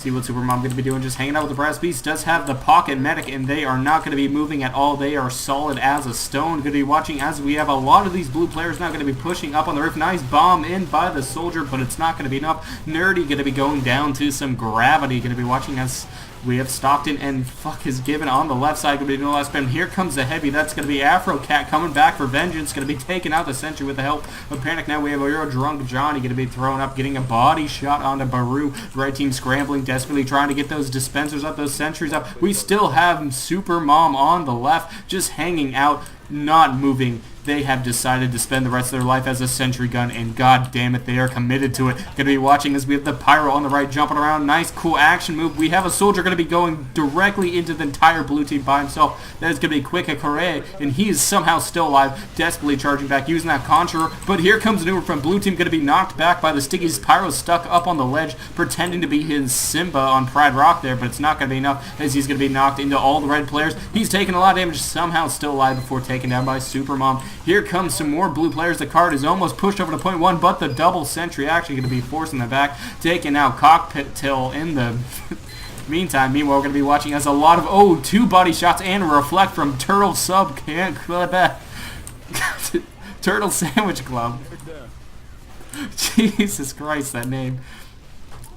See what Supermom going to be doing, just hanging out with the Brass Beast. Does have the pocket medic, and they are not going to be moving at all. They are solid as a stone. Going to be watching as we have a lot of these blue players now going to be pushing up on the roof. Nice bomb in by the soldier, but it's not going to be enough. Nerdy going to be going down to some gravity. Going to be watching as we have Stockton and fuck is given on the left side. Going to be doing the last spin. Here comes the heavy. That's going to be Afro Cat coming back for vengeance. Going to be taking out the sentry with the help of Panic. Now we have Euro Drunk Johnny going to be thrown up, getting a body shot onto Baru. Red team scrambling, desperately trying to get those dispensers up, those sentries up. We still have Super Mom on the left, just hanging out, not moving. They have decided to spend the rest of their life as a sentry gun, and god damn it, they are committed to it. Going to be watching as we have the Pyro on the right, jumping around. Nice, cool action move. We have a soldier going to be going directly into the entire blue team by himself. That is going to be Quick Correa, and he is somehow still alive, desperately charging back, using that Conjurer. But here comes a maneuver from blue team, going to be knocked back by the Stickies. Pyro stuck up on the ledge, pretending to be his Simba on Pride Rock there, but it's not going to be enough, as he's going to be knocked into all the red players. He's taking a lot of damage, somehow still alive before taken down by Supermom. Here comes some more blue players. The card is almost pushed over to point one, but the double sentry actually going to be forcing them back, taking out Cockpit Till in the meantime. Meanwhile, we're going to be watching as a lot of, two body shots and a reflect from Turtle Sub Turtle Sandwich Club. Jesus Christ, that name.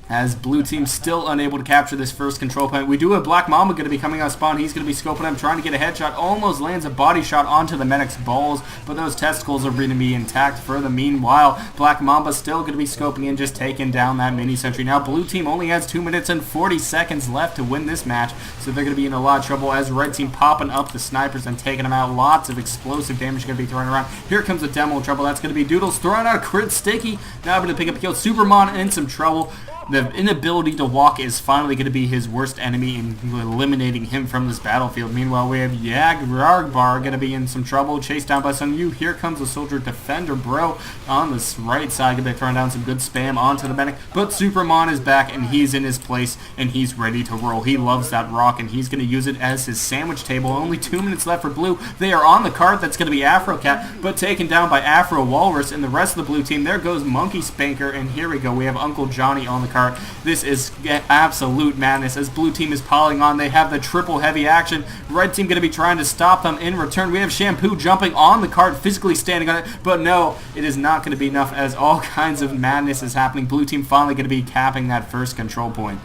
As blue team still unable to capture this first control point. We do have Black Mamba going to be coming out spawn. He's going to be scoping him, trying to get a headshot. Almost lands a body shot onto the medic's balls, but those testicles are going to be intact for the meanwhile. Black Mamba still going to be scoping in, just taking down that mini sentry. Now blue team only has 2 minutes and 40 seconds left to win this match, so they're going to be in a lot of trouble as red team popping up the snipers and taking them out. Lots of explosive damage going to be thrown around. Here comes a demo trouble. That's going to be Doodles throwing out a crit sticky. Now going to pick up a kill. Supermon in some trouble. The inability to walk is finally going to be his worst enemy in eliminating him from this battlefield. Meanwhile, we have Yagrarbar going to be in some trouble, chased down by Sun Yu. Here comes the soldier defender, bro, on this right side. Going to be throwing down some good spam onto the medic. But Supermon is back, and he's in his place, and he's ready to roll. He loves that rock, and he's going to use it as his sandwich table. Only 2 minutes left for blue. They are on the card. That's going to be Afro Cat, but taken down by Afro Walrus and the rest of the blue team. There goes Monkey Spanker, and here we go. We have Uncle Johnny on the card. This is absolute madness as blue team is piling on. They have the triple heavy action. Red team going to be trying to stop them in return. We have Shampoo jumping on the card, physically standing on it, but no, it is not going to be enough as all kinds of madness is happening. Blue team finally going to be capping that first control point.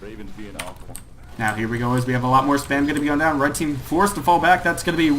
Ravens being awful. Now here we go as we have a lot more spam going to be going down. Red team forced to fall back. That's going to be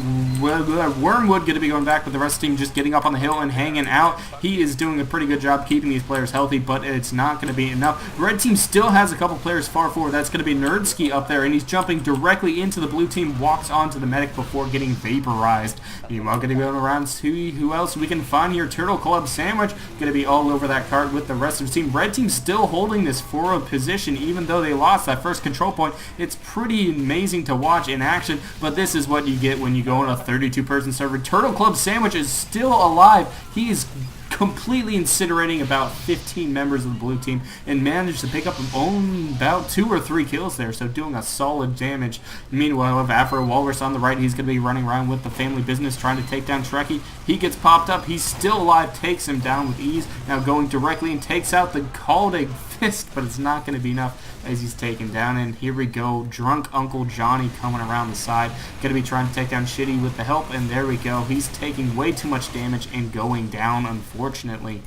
Wormwood going to be going back, with the rest of the team just getting up on the hill and hanging out. He is doing a pretty good job keeping these players healthy, but it's not going to be enough. Red team still has a couple players far forward. That's going to be Nerdski up there, and he's jumping directly into the blue team, walks onto the medic before getting vaporized. Meanwhile, going to be going around to see who else we can find here. Turtle Club Sandwich going to be all over that card with the rest of the team. Red team still holding this forward position, even though they lost that first control point. It's pretty amazing to watch in action, but this is what you get when you go on a 32-person server. Turtle Club Sandwich is still alive. He's completely incinerating about 15 members of the blue team and managed to pick up about 2 or 3 kills there, so doing a solid damage. Meanwhile, we have Afro Walrus on the right. He's going to be running around with the family business trying to take down Trekkie. He gets popped up. He's still alive, takes him down with ease. Now going directly and takes out the Caldig Fist, but it's not going to be enough as he's taken down. And here we go, drunk Uncle Johnny coming around the side, going to be trying to take down Shitty with the help, and there we go. He's taking way too much damage and going down, unfortunately.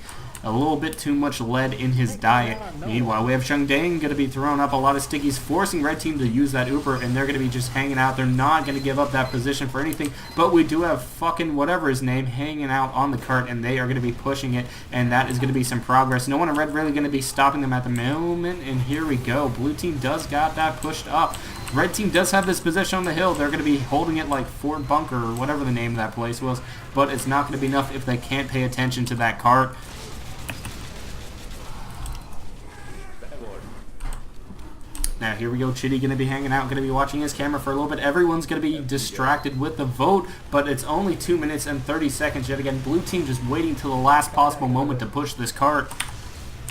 A little bit too much lead in his diet. Meanwhile, we have Shengdang going to be throwing up a lot of stickies, forcing red team to use that Uber, and they're going to be just hanging out. They're not going to give up that position for anything, but we do have fucking whatever his name hanging out on the cart, and they are going to be pushing it, and that is going to be some progress. No one in red really going to be stopping them at the moment, and here we go. Blue team does got that pushed up. Red team does have this position on the hill. They're going to be holding it like Fort Bunker or whatever the name of that place was, but it's not going to be enough if they can't pay attention to that cart. Now here we go, Chitty going to be hanging out, going to be watching his camera for a little bit. Everyone's going to be distracted with the vote, but it's only 2 minutes and 30 seconds yet again. Blue team just waiting till the last possible moment to push this cart.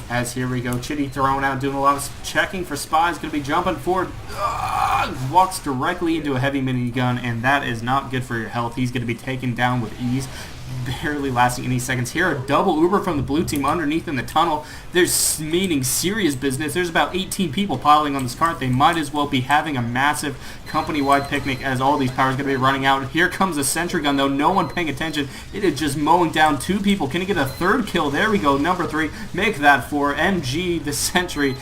As here we go, Chitty throwing out, doing a lot of checking for spies, going to be jumping forward, walks directly into a heavy minigun, and that is not good for your health. He's going to be taken down with ease. barely lasting any seconds here. A double Uber from the blue team underneath in the tunnel. There's meaning serious business. There's about 18 people piling on this cart. They might as well be having a massive company-wide picnic as all these powers going to be running out. Here comes a sentry gun, though. No one paying attention. It is just mowing down 2 people. Can he get a 3rd kill? There we go. Number 3. Make that 4. MG, the sentry,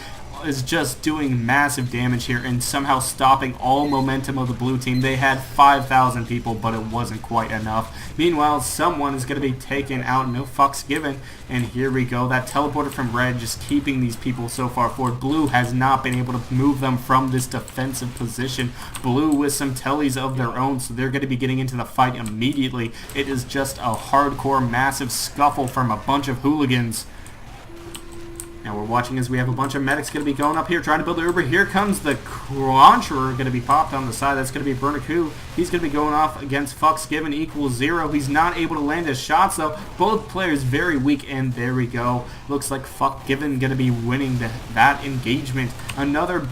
is just doing massive damage here and somehow stopping all momentum of the blue team. They had 5,000 people, but it wasn't quite enough. Meanwhile, someone is going to be taken out, no fucks given, and here we go. That teleporter from red just keeping these people so far forward. Blue has not been able to move them from this defensive position. Blue with some tellies of their own, so they're going to be getting into the fight immediately. It is just a hardcore, massive scuffle from a bunch of hooligans. Now we're watching as we have a bunch of medics going to be going up here trying to build the Uber. Here comes the Cruncher going to be popped on the side. That's going to be Bernaku. He's going to be going off against Fucks Given equals 0. He's not able to land his shots though. Both players very weak, and there we go. Looks like Fuck Given going to be winning that engagement. Another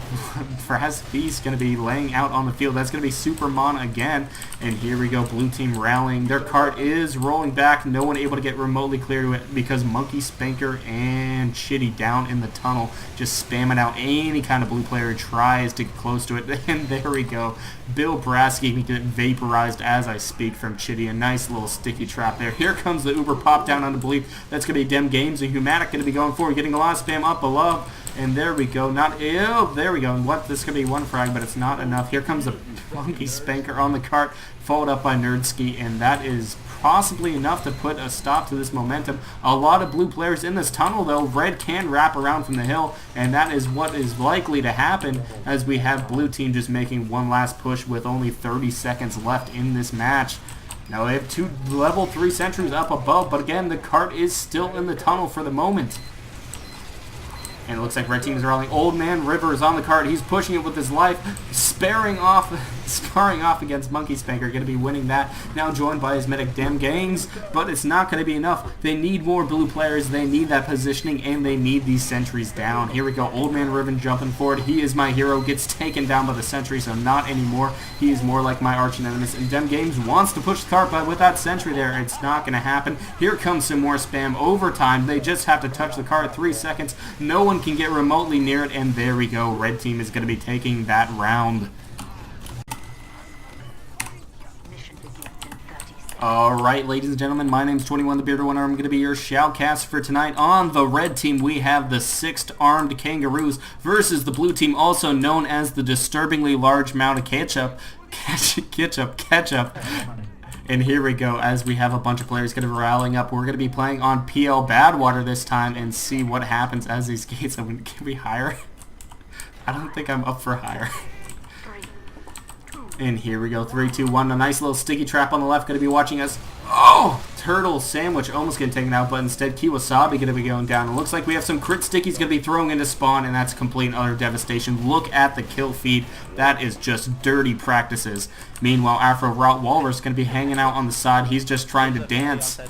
Brass Beast going to be laying out on the field. That's going to be Supermon again. And here we go. Blue team rallying. Their cart is rolling back. No one able to get remotely clear to it because Monkey Spanker and Chitty down in the tunnel just spamming out any kind of blue player who tries to get close to it. And there we go. Bill Brasky get vaporized as I speak from Chitty. A nice little sticky trap there. Here comes the Uber pop down on the belief. That's going to be Dem Games and Humatic going to be going forward, getting a lot of spam up below. And there we go. There we go. And what? This is going to be 1 frag, but it's not enough. Here comes a Monkey Spanker on the cart, followed up by Nerdski, and that is possibly enough to put a stop to this momentum. A lot of blue players in this tunnel, though. Red can wrap around from the hill, and that is what is likely to happen as we have blue team just making one last push with only 30 seconds left in this match. Now they have 2 level 3 sentries up above, but again, the cart is still in the tunnel for the moment. And it looks like red team is rallying. Old Man River is on the cart. He's pushing it with his life, sparring off against Monkey Spanker. Going to be winning that. Now joined by his medic Dem Gangs, but it's not going to be enough. They need more blue players. They need that positioning, and they need these sentries down. Here we go. Old Man River jumping forward. He is my hero. Gets taken down by the sentry, so not anymore. He is more like my arch nemesis. And Dem Games wants to push the cart, but with that sentry there, it's not going to happen. Here comes some more spam. Overtime. They just have to touch the cart 3 seconds. No one can get remotely near it, and there we go. Red team is going to be taking that round. Alright, ladies and gentlemen, my name's 21 the Bearded One. I'm going to be your shoutcast for tonight. On the red team, we have the 6th Armed Kangaroos versus the blue team, also known as the Disturbingly Large Amount of Ketchup. Ketchup. And here we go, as we have a bunch of players going to be rallying up. We're going to be playing on PL Badwater this time and see what happens as these gates open. Can we hire? I don't think I'm up for hire. And here we go, 3, 2, 1. A nice little sticky trap on the left going to be watching us. Oh! Turtle Sandwich almost getting taken out, but instead Kiwasabi going to be going down. It looks like we have some crit stickies going to be throwing into spawn, and that's complete and utter devastation. Look at the kill feed. That is just dirty practices. Meanwhile, Afro Route Walrus going to be hanging out on the side. He's just trying to dance.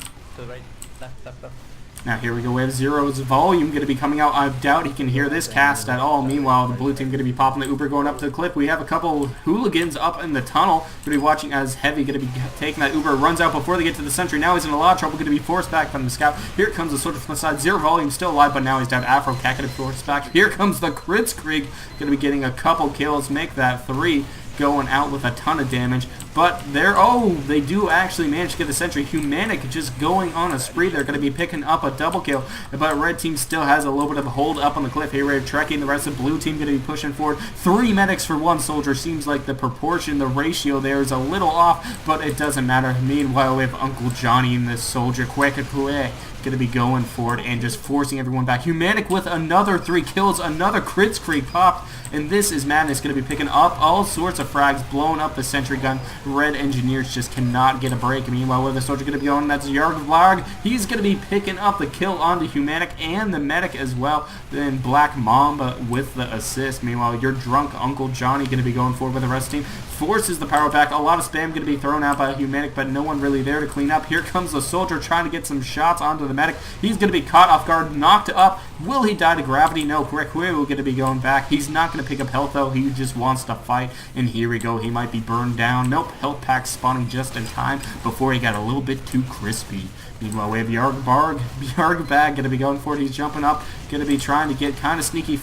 Now here we go, we have Zero's volume going to be coming out. I doubt he can hear this cast at all. Meanwhile, the blue team going to be popping the Uber going up to the clip. We have a couple hooligans up in the tunnel. Going to be watching as Heavy going to be taking that Uber. Runs out before they get to the sentry. Now he's in a lot of trouble. Going to be forced back from the scout. Here comes the soldier from the side. Zero volume still alive, but now he's down. Afro Cat going to be forced back. Here comes the Kritzkrieg. Going to be getting a couple kills. Make that 3. Going out with a ton of damage, but they do actually manage to get the sentry. Humanic just going on a spree. They're going to be picking up a double kill, but red team still has a little bit of a hold up on the cliff. Here we're trekking. The rest of the blue team going to be pushing forward. 3 medics for 1 soldier. Seems like the proportion, the ratio there is a little off, but it doesn't matter. Meanwhile, we have Uncle Johnny and this soldier Kwekakue going to be going forward and just forcing everyone back. Humanic with another 3 kills, another Kritzkrieg popped, and this is madness. Going to be picking up all sorts of frags, blowing up the sentry gun. Red engineers just cannot get a break. Meanwhile, where the soldier going to be going, that's Yargvlag. He's going to be picking up the kill onto Humanic and the medic as well. Then Black Mamba with the assist. Meanwhile, your drunk Uncle Johnny going to be going forward with the rest of the team. forces the power back. A lot of spam going to be thrown out by Humanic, but no one really there to clean up. Here comes the soldier trying to get some shots onto the medic. He's going to be caught off guard, knocked up. Will he die to gravity? No, Grequeu going to be going back. He's not going to pick up health, though. He just wants to fight, and here we go. He might be burned down. Nope, health pack spawning just in time before he got a little bit too crispy. Meanwhile, we have Yarg Bag going to be going for it. He's jumping up, going to be trying to get kind of sneaky.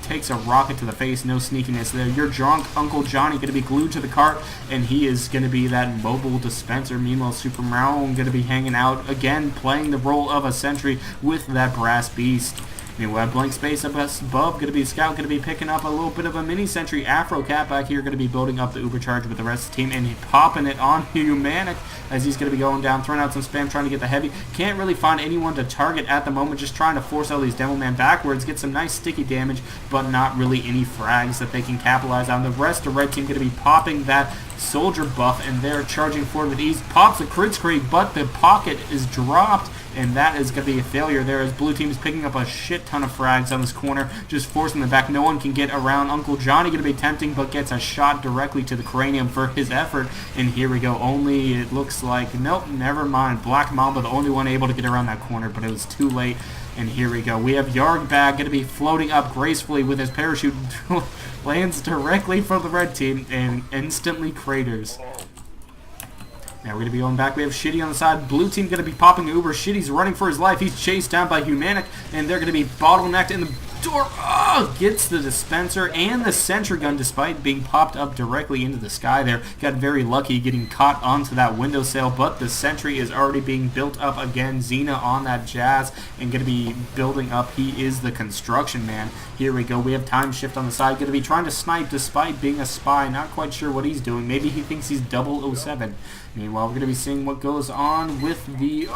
Takes a rocket to the face. No sneakiness there. Your drunk Uncle Johnny going to be glued to the cart, and he is going to be that mobile dispenser. Meanwhile, Super Mario going to be hanging out again, playing the role of a sentry with that brass beast. Meanwhile, blank space up above, going to be Scout, going to be picking up a little bit of a mini sentry. Afro Cat back here, going to be building up the Uber charge with the rest of the team, and popping it on Humanic as he's going to be going down, throwing out some spam, trying to get the heavy. Can't really find anyone to target at the moment, just trying to force all these Demo Man backwards, get some nice sticky damage, but not really any frags that they can capitalize on. The rest of Red Team going to be popping that soldier buff, and they're charging forward with ease. Pops a crit screen, but the pocket is dropped, and that is going to be a failure there as Blue Team is picking up a shit ton of frags on this corner, just forcing them back. No one can get around. Uncle Johnny going to be tempting, but gets a shot directly to the cranium for his effort, and here we go. Only, it looks like, nope, never mind. Black Mamba, the only one able to get around that corner, but it was too late. And here we go. We have Yarg Bag going to be floating up gracefully with his parachute. Lands directly for the red team and instantly craters. Now we're going to be going back. We have Shitty on the side. Blue team going to be popping Uber. Shitty's running for his life. He's chased down by Humanic, and they're going to be bottlenecked in the door. Oh, gets the dispenser and the sentry gun despite being popped up directly into the sky there. Got very lucky getting caught onto that windowsill, but the sentry is already being built up again. Xena on that Jazz and going to be building up. He is the construction man. Here we go. We have Time Shift on the side. Going to be trying to snipe despite being a spy. Not quite sure what he's doing. Maybe he thinks he's 007. Meanwhile, we're going to be seeing what goes on with the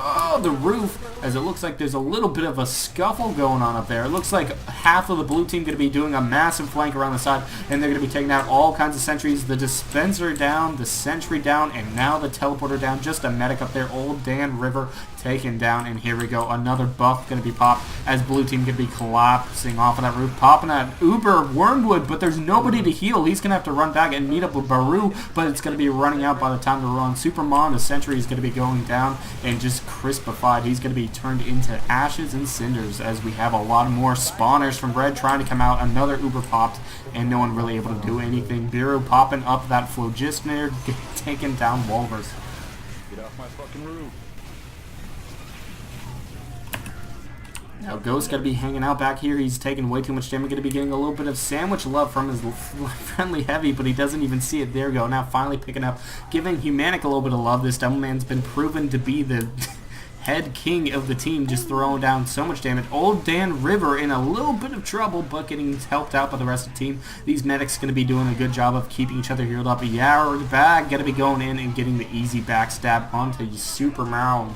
roof, as it looks like there's a little bit of a scuffle going on up there. It looks like half of the blue team going to be doing a massive flank around the side, and they're going to be taking out all kinds of sentries. The dispenser down, the sentry down, and now the teleporter down. Just a medic up there. Old Dan River taken down, and here we go. Another buff going to be popped as blue team going to be collapsing off of that roof, popping at Uber Wormwood, but there's nobody to heal. He's going to have to run back and meet up with Baru, but it's going to be running out by the time to run. Supermon, the sentry, is going to be going down and just crispified. He's going to be turned into ashes and cinders as we have a lot more spawners from Red trying to come out. Another Uber popped, and no one really able to do anything. Bureau popping up that phlogiston, taking down Wolvers. Get off my fucking roof. Now Ghost got to be hanging out back here. He's taking way too much damage. Going to be getting a little bit of sandwich love from his friendly heavy, but he doesn't even see it. There we go. Now finally picking up, giving Humanic a little bit of love. This Devilman's been proven to be the head king of the team, just throwing down so much damage. Old Dan River in a little bit of trouble, but getting helped out by the rest of the team. These medics going to be doing a good job of keeping each other healed up. Yarg Bag going to be going in and getting the easy backstab onto Super Mario.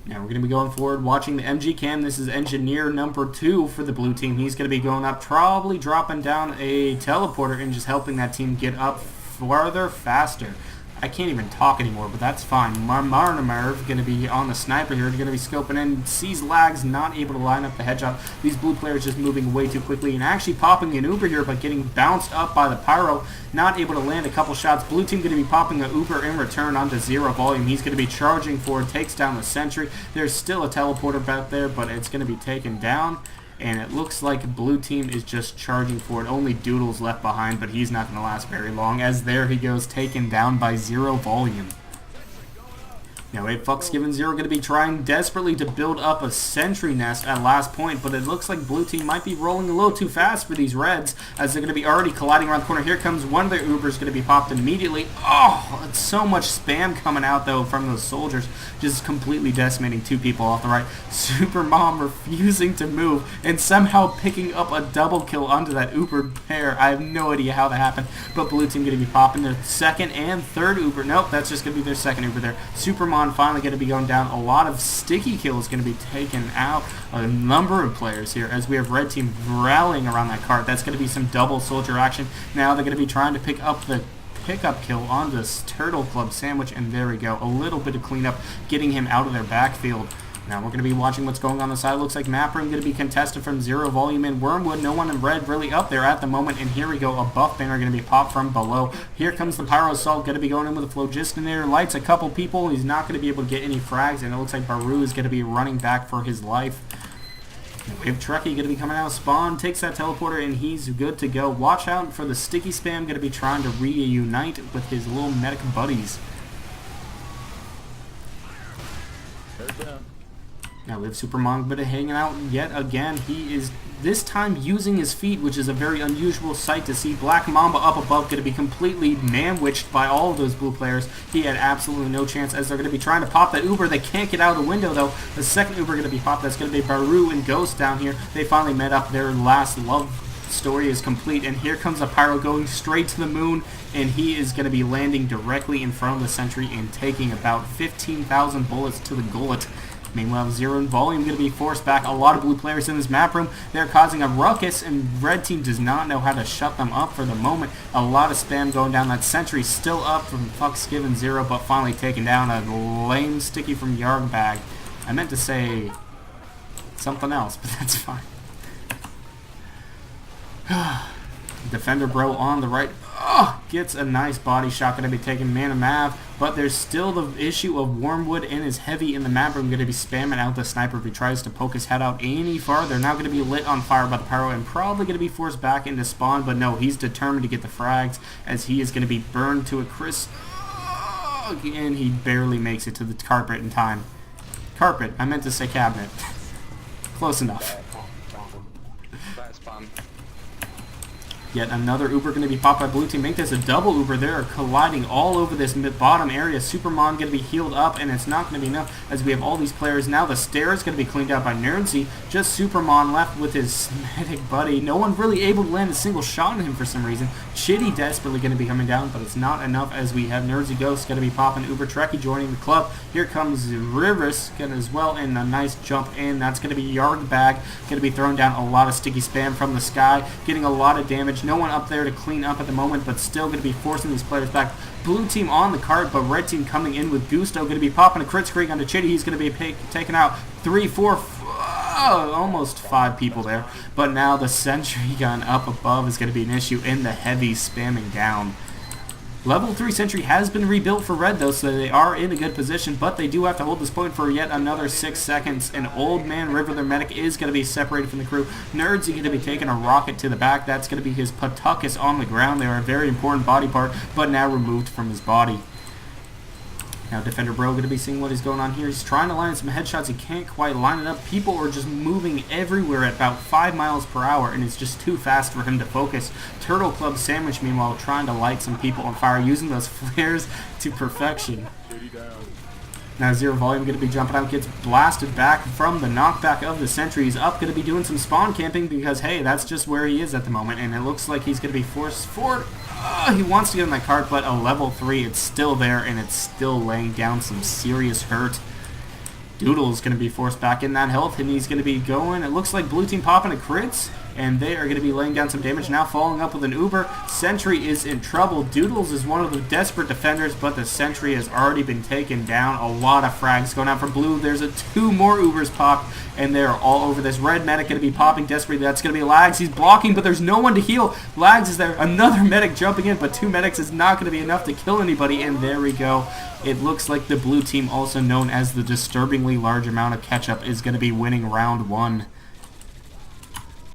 Now we're going to be going forward, watching the MG cam. This is engineer number 2 for the blue team. He's going to be going up, probably dropping down a teleporter and just helping that team get up farther, faster. I can't even talk anymore, but that's fine. Marnamerv going to be on the sniper here. Going to be scoping in. Sees lags, not able to line up the headshot. These blue players just moving way too quickly and actually popping an Uber here, but getting bounced up by the Pyro. Not able to land a couple shots. Blue team going to be popping an Uber in return onto 0 volume. He's going to be charging forward, takes down the sentry. There's still a teleporter back there, but it's going to be taken down. And it looks like blue team is just charging for it. Only Doodle's left behind, but he's not going to last very long, as there he goes, taken down by 0 volume. Now 8fucks given 0 going to be trying desperately to build up a sentry nest at last point, but it looks like blue team might be rolling a little too fast for these reds, as they're going to be already colliding around the corner. Here comes one of their Ubers, going to be popped immediately. Oh, it's so much spam coming out though from those soldiers, just completely decimating 2 people off the right. Super Mom refusing to move and somehow picking up a double kill onto that Uber pair. I have no idea how that happened, but blue team going to be popping their second and third Uber. Nope, that's just going to be their second Uber there. Super Mom finally going to be going down. A lot of sticky kills going to be taken out. A number of players here as we have red team rallying around that cart. That's going to be some double soldier action. Now they're going to be trying to pick up the pickup kill on this Turtle Club sandwich, and there we go. A little bit of cleanup, getting him out of their backfield. Now we're going to be watching what's going on the side. Looks like map room going to be contested from Zero Volume and Wormwood. No one in red really up there at the moment. And here we go. A buff banner going to be popped from below. Here comes the Pyro Assault. Going to be going in with a Phlogistonator. Lights a couple people. He's not going to be able to get any frags. And it looks like Baru is going to be running back for his life. We have Trekkie going to be coming out of spawn. Takes that teleporter and he's good to go. Watch out for the sticky spam. Going to be trying to reunite with his little medic buddies. Now we have Supermon hanging out yet again. He is this time using his feet, which is a very unusual sight to see. Black Mamba up above going to be completely man-witched by all of those blue players. He had absolutely no chance as they're going to be trying to pop that Uber. They can't get out of the window though. The second Uber going to be popped. That's going to be Baru and Ghost down here. They finally met up. Their last love story is complete, and here comes a Pyro going straight to the moon, and he is going to be landing directly in front of the sentry and taking about 15,000 bullets to the gullet. Meanwhile, Zero and Volume going to be forced back. A lot of blue players in this map room. They're causing a ruckus, and red team does not know how to shut them up for the moment. A lot of spam going down. That sentry still up from Fucks Given Zero, but finally taken down. A lame sticky from Yargbag. I meant to say something else, but that's fine. Defender Bro on the right. Gets a nice body shot. Going to be taking Mana Mav, but there's still the issue of Wormwood and his heavy in the map room. Going to be spamming out the sniper if he tries to poke his head out any farther. Now going to be lit on fire by the Pyro and probably going to be forced back into spawn, but no, he's determined to get the frags as he is going to be burned to a crisp. And he barely makes it to the carpet in time. Carpet, I meant to say cabinet. Close enough. That's fun. Yet another Uber going to be popped by blue team. Make this a double Uber. They're colliding all over this bottom area. Supermon going to be healed up, and it's not going to be enough as we have all these players. Now the stairs going to be cleaned out by Nerdsy. Just Supermon left with his medic buddy. No one really able to land a single shot on him for some reason. Chitty desperately going to be coming down, but it's not enough as we have Nerdsy Ghost going to be popping. Uber Trekkie joining the club. Here comes Rivers as well, and a nice jump in. That's going to be Yargbag. Going to be throwing down a lot of sticky spam from the sky, getting a lot of damage. No one up there to clean up at the moment, but still going to be forcing these players back. Blue team on the cart, but red team coming in with Gusto. Going to be popping a crit screen onto Chitty. He's going to be taking out 3, 4, almost 5 people there. But now the sentry gun up above is going to be an issue in the heavy spamming down. Level 3 sentry has been rebuilt for red though, so they are in a good position, but they do have to hold this point for yet another 6 seconds. And Old Man River, their medic, is going to be separated from the crew. Nerds are going to be taking a rocket to the back. That's going to be his Patuckus on the ground. They are a very important body part, but now removed from his body. Now Defender Bro going to be seeing what is going on here. He's trying to line some headshots. He can't quite line it up. People are just moving everywhere at about 5 miles per hour, and it's just too fast for him to focus. Turtle Club Sandwich, meanwhile, trying to light some people on fire, using those flares to perfection. Now Zero Volume going to be jumping out, gets blasted back from the knockback of the sentry. He's up, going to be doing some spawn camping because, hey, that's just where he is at the moment, and it looks like he's going to be forced forward. He wants to get in that cart, but a level 3, it's still there, and it's still laying down some serious hurt. Doodle's going to be forced back in that health, and he's going to be going. It looks like blue team popping a crits, and they are going to be laying down some damage. Now following up with an Uber. Sentry is in trouble. Doodles is one of the desperate defenders, but the Sentry has already been taken down. A lot of frags going out for blue. There's 2 more Ubers popped, and they're all over this. Red medic going to be popping desperately. That's going to be Lags. He's blocking, but there's no one to heal. Lags is there. Another medic jumping in, but 2 medics is not going to be enough to kill anybody, and there we go. It looks like the blue team, also known as the disturbingly large amount of ketchup, is going to be winning round 1.